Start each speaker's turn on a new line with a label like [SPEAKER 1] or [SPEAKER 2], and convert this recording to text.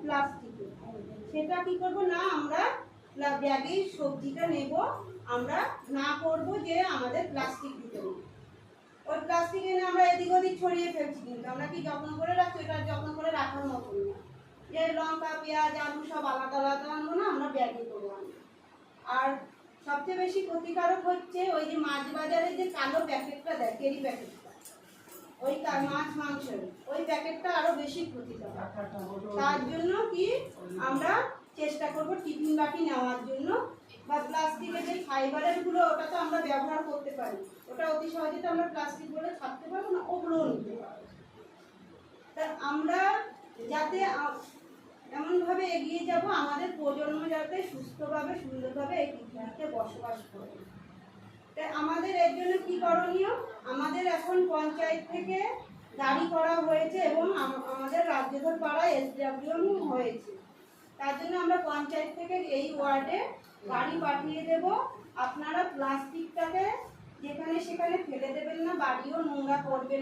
[SPEAKER 1] প্লাস্টিকে, সেটা কি করব না আমরা ব্যাগেই সবজিটা নেব, আমরা না করব যে আমাদের প্লাস্টিক দিতে হবে। ওই প্লাস্টিক এনে আমরা এদিক ওদিক ছড়িয়ে ফেলছি, কিন্তু আমরা কি যত্ন করে রাখছি? এটা যত্ন করে রাখার মতন না। যে লঙ্কা পেঁয়াজ আলু সব আলাদা আলাদা আনবো না, আমরা ব্যাগে করবো। আর সবচেয়ে বেশি ক্ষতিকারক হচ্ছে ওই যে মাছ বাজারে যে কালো প্যাকেটটা দেয়, কেরি প্যাকেটটা, ওই মাছ মাংসের ওই প্যাকেটটা আরো বেশি ক্ষতিকারক। তার জন্য কি আমরা চেষ্টা করব টিফিন বাটি নেওয়ার জন্য, বা প্লাস্টিকের যে ফাইবারের গুলো ওটা তো আমরা ব্যবহার করতে পারি, ওটা অতি সহজে তো আমরা প্লাস্টিক বলে থাকতে পারবো না, ওগুলোও নিতে পারবো। তা আমরা যাতে এমনভাবে এগিয়ে যাব আমাদের প্রজন্ম যাতে সুস্থভাবে সুন্দরভাবে এই পৃথিবীতে বসবাস করে। তাই আমাদের এর জন্য কি করণীয়? আমাদের এখন পঞ্চায়েত থেকে গাড়ি করা হয়েছে এবং আমাদের রাজ্যধর পাড়ায় SWM হয়েছে। তার জন্য আমরা পঞ্চায়েত থেকে এই ওয়ার্ডে গাড়ি পাঠিয়ে দেব। আপনারা প্লাস্টিকটাকে যেখানে সেখানে ফেলে দেবেন না, বাড়িও নোংরা করবেন না।